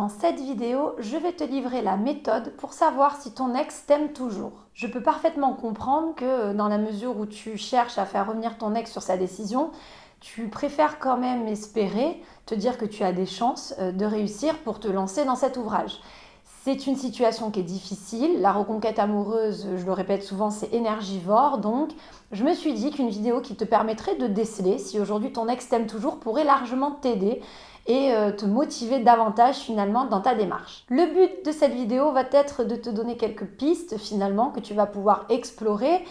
Dans cette vidéo, je vais te livrer la méthode pour savoir si ton ex t'aime toujours. Je peux parfaitement comprendre que dans la mesure où tu cherches à faire revenir ton ex sur sa décision, tu préfères quand même espérer te dire que tu as des chances de réussir pour te lancer dans cet ouvrage. C'est une situation qui est difficile. La reconquête amoureuse, je le répète souvent, c'est énergivore. Donc, je me suis dit qu'une vidéo qui te permettrait de déceler si aujourd'hui ton ex t'aime toujours pourrait largement t'aider et te motiver davantage finalement dans ta démarche. Le but de cette vidéo va être de te donner quelques pistes finalement que tu vas pouvoir explorer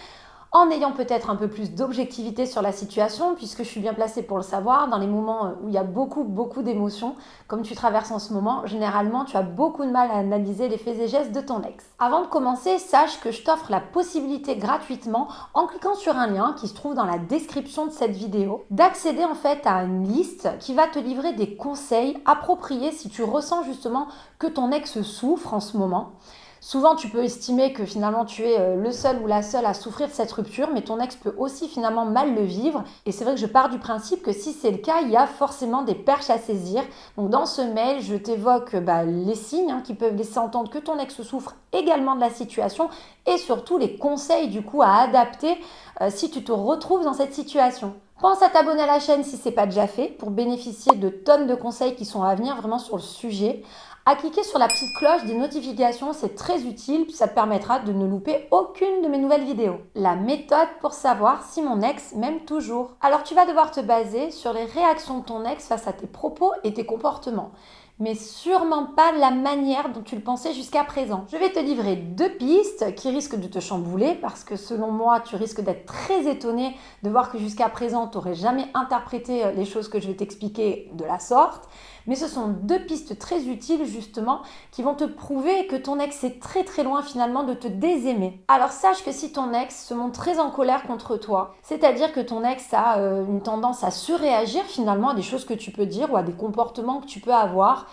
en ayant peut-être un peu plus d'objectivité sur la situation, puisque je suis bien placée pour le savoir, dans les moments où il y a beaucoup d'émotions, comme tu traverses en ce moment, généralement tu as beaucoup de mal à analyser les faits et gestes de ton ex. Avant de commencer, sache que je t'offre la possibilité gratuitement, en cliquant sur un lien qui se trouve dans la description de cette vidéo, d'accéder en fait à une liste qui va te livrer des conseils appropriés si tu ressens justement que ton ex souffre en ce moment. Souvent, tu peux estimer que finalement tu es le seul ou la seule à souffrir de cette rupture, mais ton ex peut aussi finalement mal le vivre. Et c'est vrai que je pars du principe que si c'est le cas, il y a forcément des perches à saisir. Donc dans ce mail, je t'évoque les signes qui peuvent laisser entendre que ton ex souffre également de la situation et surtout les conseils du coup à adapter si tu te retrouves dans cette situation. Pense à t'abonner à la chaîne si ce n'est pas déjà fait pour bénéficier de tonnes de conseils qui sont à venir vraiment sur le sujet. À cliquer sur la petite cloche des notifications, c'est très utile, puis ça te permettra de ne louper aucune de mes nouvelles vidéos. La méthode pour savoir si mon ex m'aime toujours. Alors tu vas devoir te baser sur les réactions de ton ex face à tes propos et tes comportements, mais sûrement pas la manière dont tu le pensais jusqu'à présent. Je vais te livrer 2 pistes qui risquent de te chambouler parce que selon moi, tu risques d'être très étonné de voir que jusqu'à présent, tu n'aurais jamais interprété les choses que je vais t'expliquer de la sorte. Mais ce sont 2 pistes très utiles justement qui vont te prouver que ton ex est très loin finalement de te désaimer. Alors sache que si ton ex se montre très en colère contre toi, c'est-à-dire que ton ex a une tendance à surréagir finalement à des choses que tu peux dire ou à des comportements que tu peux avoir,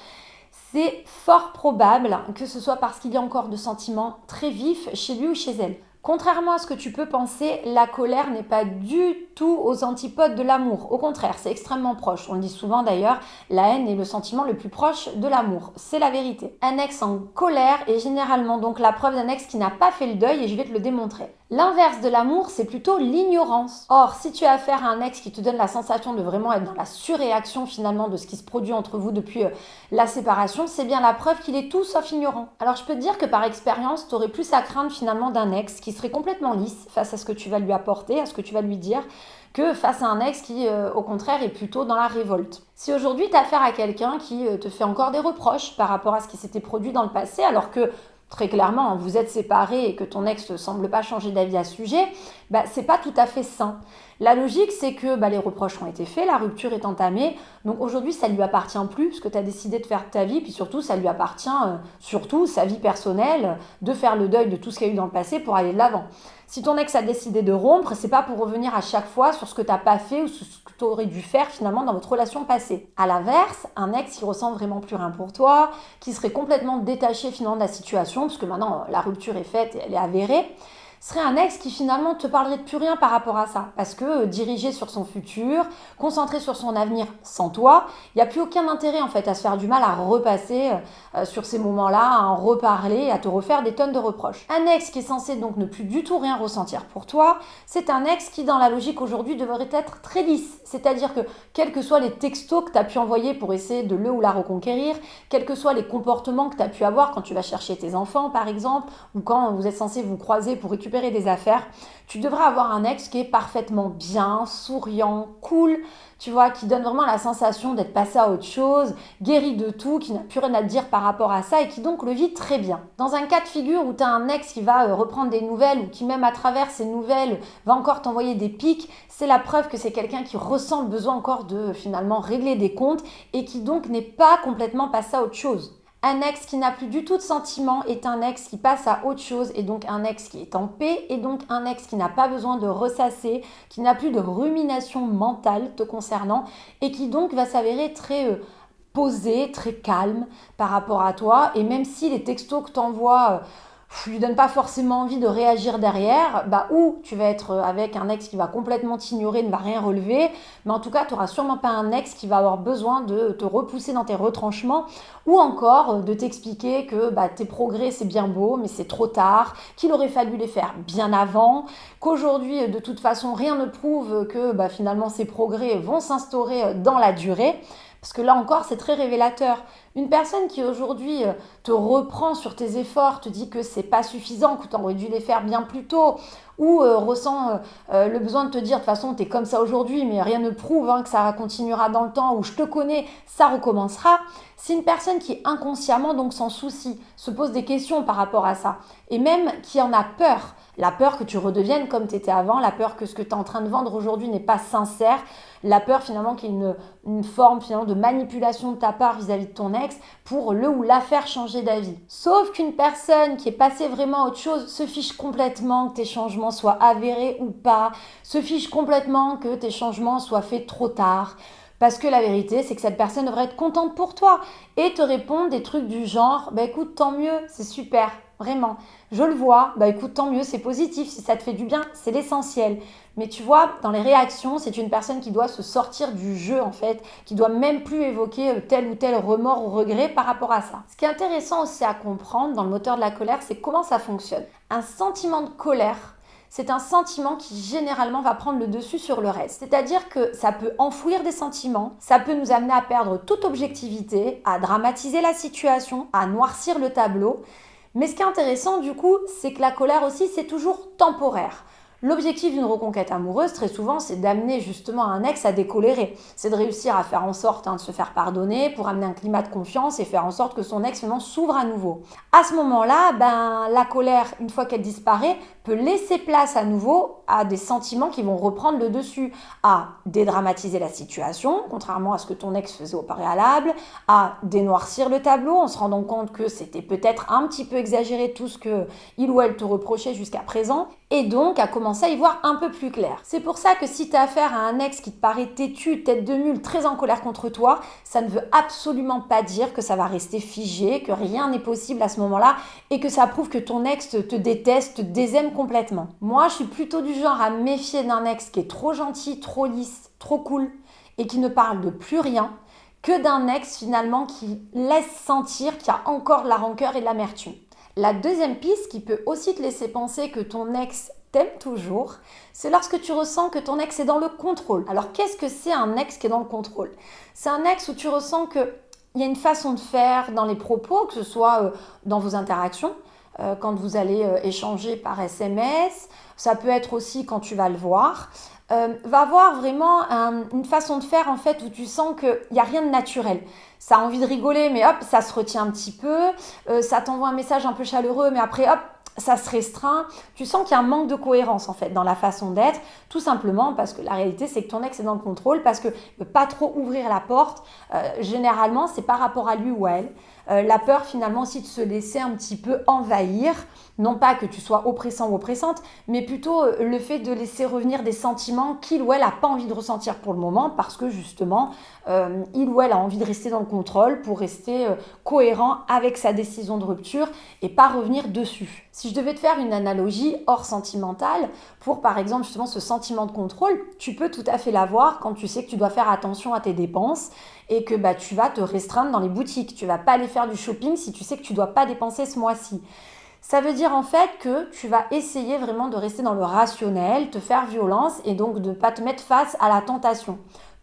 c'est fort probable que ce soit parce qu'il y a encore de sentiments très vifs chez lui ou chez elle. Contrairement à ce que tu peux penser, la colère n'est pas du tout aux antipodes de l'amour. Au contraire, c'est extrêmement proche. On le dit souvent d'ailleurs, la haine est le sentiment le plus proche de l'amour. C'est la vérité. Un ex en colère est généralement donc la preuve d'un ex qui n'a pas fait le deuil et je vais te le démontrer. L'inverse de l'amour, c'est plutôt l'ignorance. Or, si tu as affaire à un ex qui te donne la sensation de vraiment être dans la surréaction finalement de ce qui se produit entre vous depuis la séparation, c'est bien la preuve qu'il est tout sauf ignorant. Alors je peux te dire que par expérience, tu aurais plus à craindre finalement d'un ex qui serait complètement lisse face à ce que tu vas lui apporter, à ce que tu vas lui dire, que face à un ex qui, au contraire, est plutôt dans la révolte. Si aujourd'hui tu as affaire à quelqu'un qui te fait encore des reproches par rapport à ce qui s'était produit dans le passé, alors que très clairement, vous êtes séparés et que ton ex ne semble pas changer d'avis à ce sujet, c'est pas tout à fait sain. La logique, c'est que les reproches ont été faits, la rupture est entamée, donc aujourd'hui, ça ne lui appartient plus, parce que tu as décidé de faire ta vie, puis surtout, ça lui appartient, surtout sa vie personnelle, de faire le deuil de tout ce qu'il y a eu dans le passé pour aller de l'avant. Si ton ex a décidé de rompre, c'est pas pour revenir à chaque fois sur ce que tu n'as pas fait ou ce que tu aurais dû faire finalement dans votre relation passée. À l'inverse, un ex qui ressent vraiment plus rien pour toi, qui serait complètement détaché finalement de la situation, parce que maintenant la rupture est faite et elle est avérée, serait un ex qui finalement te parlerait de plus rien par rapport à ça. Parce que dirigé sur son futur, concentré sur son avenir sans toi, il n'y a plus aucun intérêt en fait à se faire du mal, à repasser sur ces moments-là, à en reparler, à te refaire des tonnes de reproches. Un ex qui est censé donc ne plus du tout rien ressentir pour toi, c'est un ex qui dans la logique aujourd'hui devrait être très lisse. C'est-à-dire que quels que soient les textos que tu as pu envoyer pour essayer de le ou la reconquérir, quels que soient les comportements que tu as pu avoir quand tu vas chercher tes enfants par exemple, ou quand vous êtes censé vous croiser pour récupérer des affaires, tu devrais avoir un ex qui est parfaitement bien, souriant, cool, tu vois, qui donne vraiment la sensation d'être passé à autre chose, guéri de tout, qui n'a plus rien à te dire par rapport à ça et qui donc le vit très bien. Dans un cas de figure où tu as un ex qui va reprendre des nouvelles ou qui même à travers ces nouvelles va encore t'envoyer des pics, c'est la preuve que c'est quelqu'un qui ressent le besoin encore de finalement régler des comptes et qui donc n'est pas complètement passé à autre chose. Un ex qui n'a plus du tout de sentiments est un ex qui passe à autre chose et donc un ex qui est en paix et donc un ex qui n'a pas besoin de ressasser, qui n'a plus de rumination mentale te concernant et qui donc va s'avérer très posé, très calme par rapport à toi. Et même si les textos que tu envoies lui donne pas forcément envie de réagir derrière, ou tu vas être avec un ex qui va complètement t'ignorer, ne va rien relever, mais en tout cas, tu n'auras sûrement pas un ex qui va avoir besoin de te repousser dans tes retranchements, ou encore de t'expliquer que tes progrès c'est bien beau, mais c'est trop tard, qu'il aurait fallu les faire bien avant, qu'aujourd'hui de toute façon rien ne prouve que finalement ces progrès vont s'instaurer dans la durée. Parce que là encore, c'est très révélateur. Une personne qui aujourd'hui te reprend sur tes efforts, te dit que c'est pas suffisant, que tu aurais dû les faire bien plus tôt, ou ressent le besoin de te dire de toute façon t'es comme ça aujourd'hui, mais rien ne prouve que ça continuera dans le temps, ou je te connais, ça recommencera. C'est une personne qui inconsciemment donc s'en soucie, se pose des questions par rapport à ça, et même qui en a peur. La peur que tu redeviennes comme tu étais avant, la peur que ce que tu es en train de vendre aujourd'hui n'est pas sincère, la peur finalement qu'il y ait une forme finalement de manipulation de ta part vis-à-vis de ton ex pour le ou la faire changer d'avis. Sauf qu'une personne qui est passée vraiment à autre chose se fiche complètement que tes changements soient avérés ou pas, se fiche complètement que tes changements soient faits trop tard. Parce que la vérité, c'est que cette personne devrait être contente pour toi et te répondre des trucs du genre « écoute, tant mieux, c'est super, vraiment. Je le vois, écoute, tant mieux, c'est positif, si ça te fait du bien, c'est l'essentiel. » Mais tu vois, dans les réactions, c'est une personne qui doit se sortir du jeu en fait, qui doit même plus évoquer tel ou tel remords ou regret par rapport à ça. Ce qui est intéressant aussi à comprendre dans le moteur de la colère, c'est comment ça fonctionne. Un sentiment de colère, c'est un sentiment qui généralement va prendre le dessus sur le reste. C'est-à-dire que ça peut enfouir des sentiments, ça peut nous amener à perdre toute objectivité, à dramatiser la situation, à noircir le tableau. Mais ce qui est intéressant du coup, c'est que la colère aussi, c'est toujours temporaire. L'objectif d'une reconquête amoureuse, très souvent, c'est d'amener justement un ex à décolérer. C'est de réussir à faire en sorte de se faire pardonner pour amener un climat de confiance et faire en sorte que son ex finalement s'ouvre à nouveau. À ce moment-là, la colère, une fois qu'elle disparaît, peut laisser place à nouveau à des sentiments qui vont reprendre le dessus, à dédramatiser la situation, contrairement à ce que ton ex faisait au préalable, à dénoircir le tableau en se rendant compte que c'était peut-être un petit peu exagéré tout ce que il ou elle te reprochait jusqu'à présent, et donc à commencer à y voir un peu plus clair. C'est pour ça que si tu as affaire à un ex qui te paraît têtu, tête de mule, très en colère contre toi, ça ne veut absolument pas dire que ça va rester figé, que rien n'est possible à ce moment-là et que ça prouve que ton ex te déteste, te désaime complètement. Moi, je suis plutôt du genre à me méfier d'un ex qui est trop gentil, trop lisse, trop cool et qui ne parle de plus rien, que d'un ex finalement qui laisse sentir qu'il y a encore de la rancœur et de l'amertume. La deuxième piste qui peut aussi te laisser penser que ton ex t'aime toujours, c'est lorsque tu ressens que ton ex est dans le contrôle. Alors qu'est-ce que c'est un ex qui est dans le contrôle? C'est un ex où tu ressens qu'il y a une façon de faire dans les propos, que ce soit dans vos interactions, quand vous allez échanger par SMS, ça peut être aussi quand tu vas le voir. Va avoir vraiment une façon de faire en fait où tu sens qu'il n'y a rien de naturel. Ça a envie de rigoler, mais hop, ça se retient un petit peu. Ça t'envoie un message un peu chaleureux, mais après hop, ça se restreint. Tu sens qu'il y a un manque de cohérence en fait dans la façon d'être, tout simplement parce que la réalité c'est que ton ex est dans le contrôle, parce qu'il ne peut pas trop ouvrir la porte. Généralement, c'est par rapport à lui ou à elle. La peur finalement aussi de se laisser un petit peu envahir, non pas que tu sois oppressant ou oppressante, mais plutôt le fait de laisser revenir des sentiments qu'il ou elle n'a pas envie de ressentir pour le moment, parce que justement il ou elle a envie de rester dans le contrôle pour rester cohérent avec sa décision de rupture et pas revenir dessus. Si je devais te faire une analogie hors sentimentale pour par exemple justement ce sentiment de contrôle, tu peux tout à fait l'avoir quand tu sais que tu dois faire attention à tes dépenses et que tu vas te restreindre dans les boutiques. Tu vas pas aller faire du shopping si tu sais que tu dois pas dépenser ce mois-ci. Ça veut dire en fait que tu vas essayer vraiment de rester dans le rationnel, te faire violence et donc de ne pas te mettre face à la tentation.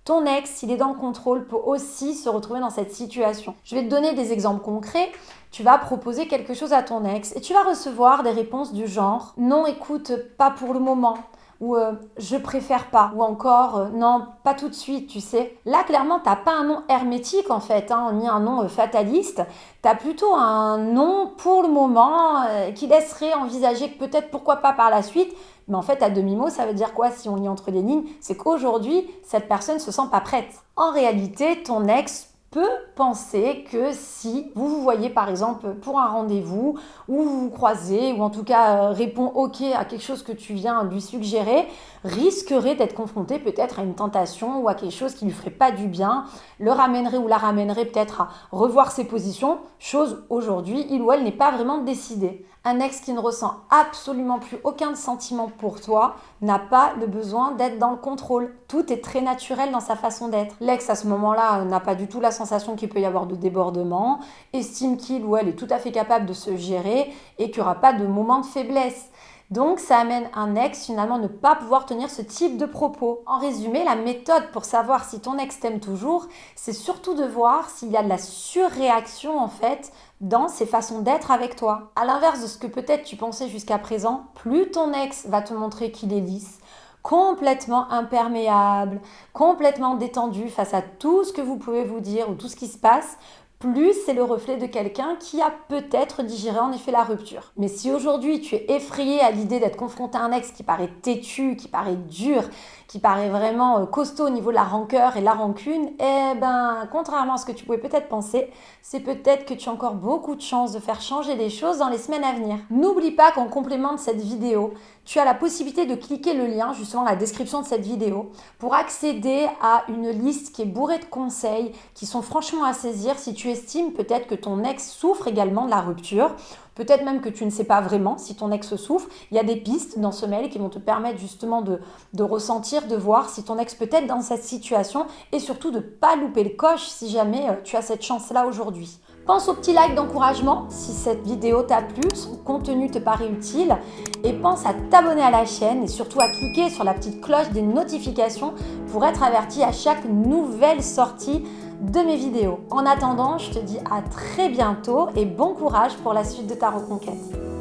Ton ex, s'il est dans le contrôle, peut aussi se retrouver dans cette situation. Je vais te donner des exemples concrets. Tu vas proposer quelque chose à ton ex et tu vas recevoir des réponses du genre « Non, écoute, pas pour le moment » ou « Je préfère pas » ou encore « Non, pas tout de suite, tu sais ». Là, clairement, tu n'as pas un nom hermétique en fait, ni un nom fataliste. Tu as plutôt un nom pour le moment qui laisserait envisager que peut-être pourquoi pas par la suite. Mais en fait, à demi-mot, ça veut dire quoi si on lit entre les lignes? C'est qu'aujourd'hui, cette personne ne se sent pas prête. En réalité, ton ex peux penser que si vous vous voyez par exemple pour un rendez-vous ou vous vous croisez ou en tout cas répond OK à quelque chose que tu viens lui suggérer, risquerait d'être confronté peut-être à une tentation ou à quelque chose qui lui ferait pas du bien, le ramènerait ou la ramènerait peut-être à revoir ses positions, chose aujourd'hui il ou elle n'est pas vraiment décidé. Un ex qui ne ressent absolument plus aucun sentiment pour toi n'a pas le besoin d'être dans le contrôle. Tout est très naturel dans sa façon d'être. L'ex à ce moment-là n'a pas du tout la sensation qu'il peut y avoir de débordement, estime qu'il ou elle est tout à fait capable de se gérer et qu'il n'y aura pas de moment de faiblesse. Donc ça amène un ex finalement à ne pas pouvoir tenir ce type de propos. En résumé, la méthode pour savoir si ton ex t'aime toujours, c'est surtout de voir s'il y a de la surréaction en fait dans ses façons d'être avec toi. À l'inverse de ce que peut-être tu pensais jusqu'à présent, plus ton ex va te montrer qu'il est lisse, complètement imperméable, complètement détendu face à tout ce que vous pouvez vous dire ou tout ce qui se passe, plus c'est le reflet de quelqu'un qui a peut-être digéré en effet la rupture. Mais si aujourd'hui tu es effrayé à l'idée d'être confronté à un ex qui paraît têtu, qui paraît dur, qui paraît vraiment costaud au niveau de la rancœur et de la rancune, eh ben, contrairement à ce que tu pouvais peut-être penser, c'est peut-être que tu as encore beaucoup de chances de faire changer les choses dans les semaines à venir. N'oublie pas qu'en complément de cette vidéo, tu as la possibilité de cliquer le lien justement dans la description de cette vidéo pour accéder à une liste qui est bourrée de conseils qui sont franchement à saisir si tu estimes peut-être que ton ex souffre également de la rupture. Peut-être même que tu ne sais pas vraiment si ton ex souffre. Il y a des pistes dans ce mail qui vont te permettre justement de ressentir, de voir si ton ex peut être dans cette situation et surtout de ne pas louper le coche si jamais tu as cette chance-là aujourd'hui. Pense au petit like d'encouragement si cette vidéo t'a plu, son contenu te paraît utile et pense à t'abonner à la chaîne et surtout à cliquer sur la petite cloche des notifications pour être averti à chaque nouvelle sortie de mes vidéos. En attendant, je te dis à très bientôt et bon courage pour la suite de ta reconquête.